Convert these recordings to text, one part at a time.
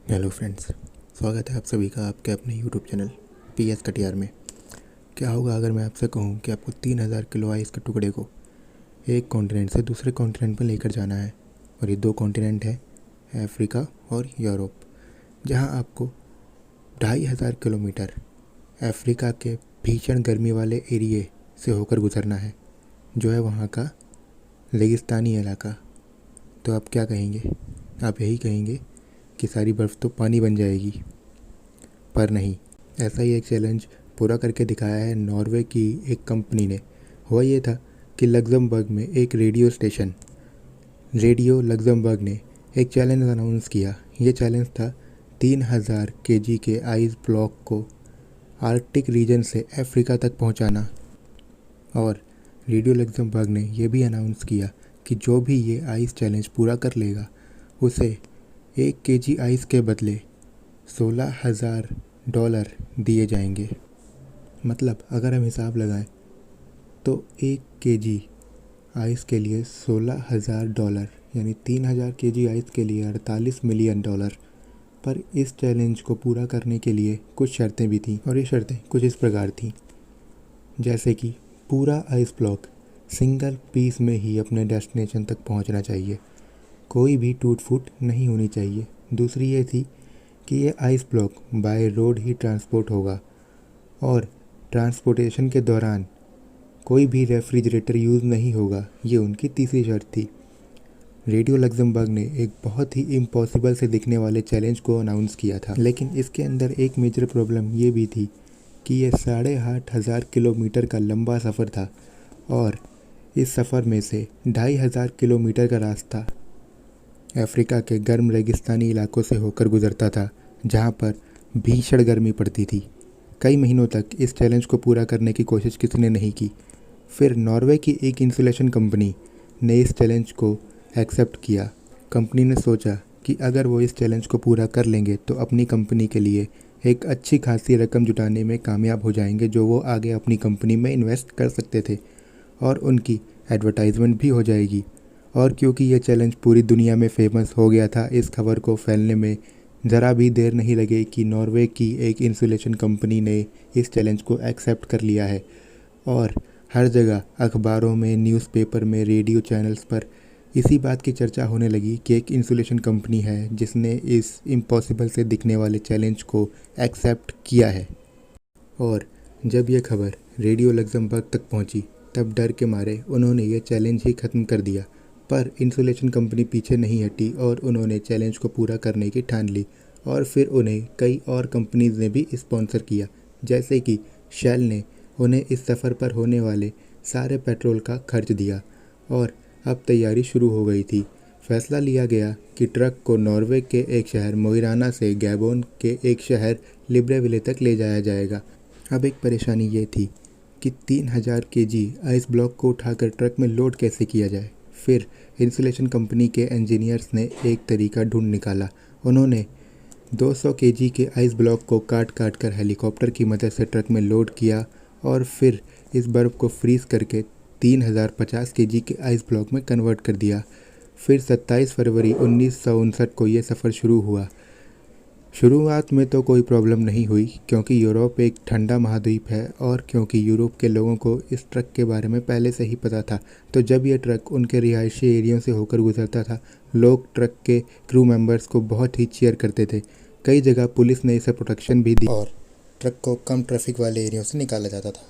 Hello friends, स्वागत है आप सभी का आपके अपने यूट्यूब चैनल PS कटियार में। क्या होगा अगर मैं आपसे कहूँ कि आपको 3000 किलो आइस के टुकड़े को एक कॉन्टिनेंट से दूसरे कॉन्टिनेंट पर लेकर जाना है। और ये दो कॉन्टिनेंट है, अफ्रीका और यूरोप, जहाँ आपको 2500 किलोमीटर अफ्रीका के भीषण गर्मी वाले एरिए से होकर गुजरना है, जो है वहाँ का रेगिस्तानी इलाका। तो आप क्या कहेंगे? आप यही कहेंगे कि सारी बर्फ़ तो पानी बन जाएगी, पर नहीं। ऐसा ही एक चैलेंज पूरा करके दिखाया है नॉर्वे की एक कंपनी ने। हुआ ये था कि लग्जमबर्ग में एक रेडियो लग्जमबर्ग ने एक चैलेंज अनाउंस किया। ये चैलेंज था 3000 केजी के आइस ब्लॉक को आर्कटिक रीजन से अफ्रीका तक पहुंचाना। और रेडियो लग्जमबर्ग ने यह भी अनाउंस किया कि जो भी ये आइस चैलेंज पूरा कर लेगा उसे 1 केजी आइस के बदले $16,000 दिए जाएंगे। मतलब अगर हम हिसाब लगाएं तो 1 केजी आइस के लिए $16,000, यानी 3000 केजी आइस के लिए $48 मिलियन। पर इस चैलेंज को पूरा करने के लिए कुछ शर्तें भी थीं, और ये शर्तें कुछ इस प्रकार थीं, जैसे कि पूरा आइस ब्लॉक सिंगल पीस में ही अपने डेस्टिनेशन तक पहुंचना चाहिए, कोई भी टूट फूट नहीं होनी चाहिए। दूसरी ये थी कि ये ice block by road he transport होगा, और ट्रांसपोर्टेशन के दौरान कोई भी रेफ्रिजरेटर यूज़ नहीं होगा। ये उनकी तीसरी शर्त थी। रेडियो लग्जमबर्ग ने एक बहुत ही इम्पॉसिबल से दिखने वाले चैलेंज को अनाउंस किया था, लेकिन इसके अंदर एक मेजर प्रॉब्लम ये भी थी कि ये 8,500 किलोमीटर का लंबा सफ़र था, और इस सफ़र में से 2,500 किलोमीटर का रास्ता अफ्रीका के गर्म रेगिस्तानी इलाकों से होकर गुजरता था, जहां पर भीषण गर्मी पड़ती थी। कई महीनों तक इस चैलेंज को पूरा करने की कोशिश किसी ने नहीं की। फिर नॉर्वे की एक इंसुलेशन कंपनी ने इस चैलेंज को एक्सेप्ट किया। कंपनी ने सोचा कि अगर वो इस चैलेंज को पूरा कर लेंगे तो अपनी कंपनी के लिए एक अच्छी खासी रकम जुटाने में कामयाब हो जाएंगे, जो वो आगे अपनी कंपनी में इन्वेस्ट कर सकते थे, और उनकी एडवर्टाइजमेंट भी हो जाएगी। और क्योंकि ये चैलेंज पूरी दुनिया में फेमस हो गया था, इस खबर को फैलने में ज़रा भी देर नहीं लगी कि नॉर्वे की एक इंसुलेशन कंपनी ने इस चैलेंज को एक्सेप्ट कर लिया है। और हर जगह अखबारों में, न्यूज़पेपर में, रेडियो चैनल्स पर इसी बात की चर्चा होने लगी कि एक इंसुलेशन कंपनी है जिसने इस इम्पॉसिबल से दिखने वाले चैलेंज को एक्सेप्ट किया है। और जब यह खबर रेडियो लग्जमबर्ग तक पहुंची, तब डर के मारे उन्होंने ये चैलेंज ही ख़त्म कर दिया। पर इंसुलेशन कंपनी पीछे नहीं हटी और उन्होंने चैलेंज को पूरा करने की ठान ली। और फिर उन्हें कई और कंपनीज ने भी स्पॉन्सर किया, जैसे कि शेल ने उन्हें इस सफ़र पर होने वाले सारे पेट्रोल का खर्च दिया। और अब तैयारी शुरू हो गई थी। फैसला लिया गया कि ट्रक को नॉर्वे के एक शहर मोइराना से गैबोन के एक शहर लिब्रेविले तक ले जाया जाएगा। अब एक परेशानी ये थी कि 3000 केजी आइस ब्लॉक को उठाकर ट्रक में लोड कैसे किया जाए। फिर इंसुलेशन कंपनी के इंजीनियर्स ने एक तरीका ढूंढ निकाला। उन्होंने 200 केजी के आइस ब्लॉक को काट काट कर हेलीकॉप्टर की मदद से ट्रक में लोड किया, और फिर इस बर्फ़ को फ्रीज़ करके 3050 केजी के आइस ब्लॉक में कन्वर्ट कर दिया। फिर 27 फरवरी 1959 को ये सफ़र शुरू हुआ। शुरुआत में तो कोई प्रॉब्लम नहीं हुई, क्योंकि यूरोप एक ठंडा महाद्वीप है, और क्योंकि यूरोप के लोगों को इस ट्रक के बारे में पहले से ही पता था। तो जब यह ट्रक उनके रिहायशी एरियो से होकर गुजरता था, लोग ट्रक के क्रू मेंबर्स को बहुत ही चीयर करते थे। कई जगह पुलिस ने इसे प्रोटेक्शन भी दी, और ट्रक को कम ट्रैफिक वाले एरियो से निकाला जाता था।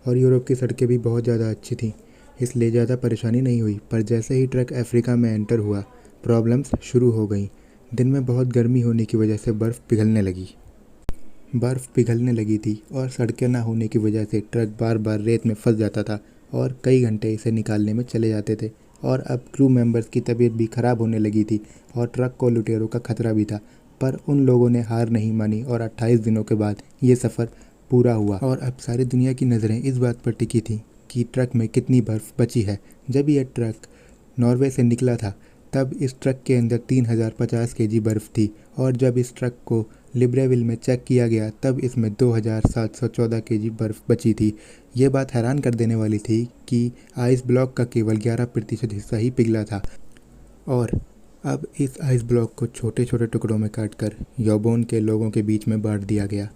और यूरोप की सड़कें भी बहुत ज़्यादा अच्छी थीं, इसलिए ज़्यादा परेशानी नहीं हुई। पर जैसे ही ट्रक अफ्रीका में एंटर हुआ, प्रॉब्लम्स शुरू हो गई। दिन में बहुत गर्मी होने की वजह से बर्फ़ पिघलने लगी थी, और सड़कें ना होने की वजह से ट्रक बार बार रेत में फंस जाता था, और कई घंटे इसे निकालने में चले जाते थे। और अब क्रू मेंबर्स की तबीयत भी ख़राब होने लगी थी, और ट्रक को लुटेरों का खतरा भी था। पर उन लोगों ने हार नहीं मानी, और 28 दिनों के बाद ये सफ़र पूरा हुआ। और अब सारी दुनिया की नज़रें इस बात पर टिकी थी कि ट्रक में कितनी बर्फ़ बची है। जब यह ट्रक नॉर्वे से निकला था, तब इस ट्रक के अंदर 3050 केजी बर्फ़ थी, और जब इस ट्रक को लिब्रेविल में चेक किया गया, तब इसमें 2714 केजी बर्फ़ बची थी। ये बात हैरान कर देने वाली थी कि आइस ब्लॉक का केवल 11% हिस्सा ही पिघला था, और अब इस आइस ब्लॉक को छोटे छोटे टुकड़ों में काटकर यौबोन के लोगों के बीच में बांट दिया गया।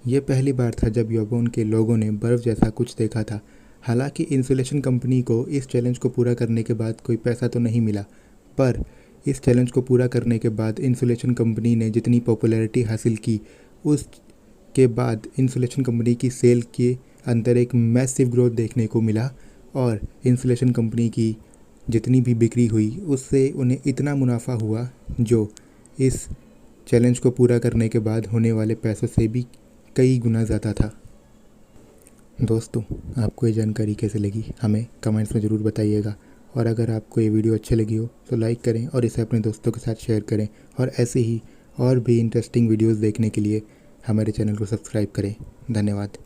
ये पहली बार था जब यौबोन के लोगों ने बर्फ़ जैसा कुछ देखा था। हालांकि इंसुलेशन कंपनी को इस चैलेंज को पूरा करने के बाद कोई पैसा तो नहीं मिला, पर इस चैलेंज को पूरा करने के बाद इंसुलेशन कंपनी ने जितनी पॉपुलैरिटी हासिल की, उसके बाद इंसुलेशन कंपनी की सेल के अंदर एक मैसिव ग्रोथ देखने को मिला और इंसुलेशन कंपनी की जितनी भी बिक्री हुई उससे उन्हें इतना मुनाफा हुआ जो इस चैलेंज को पूरा करने के बाद होने वाले पैसों से भी कई गुना ज़्यादा था। दोस्तों, आपको ये जानकारी कैसे लगी हमें कमेंट्स में ज़रूर बताइएगा, और अगर आपको ये वीडियो अच्छी लगी हो तो लाइक करें और इसे अपने दोस्तों के साथ शेयर करें, और ऐसे ही और भी इंटरेस्टिंग वीडियोस देखने के लिए हमारे चैनल को सब्सक्राइब करें। धन्यवाद।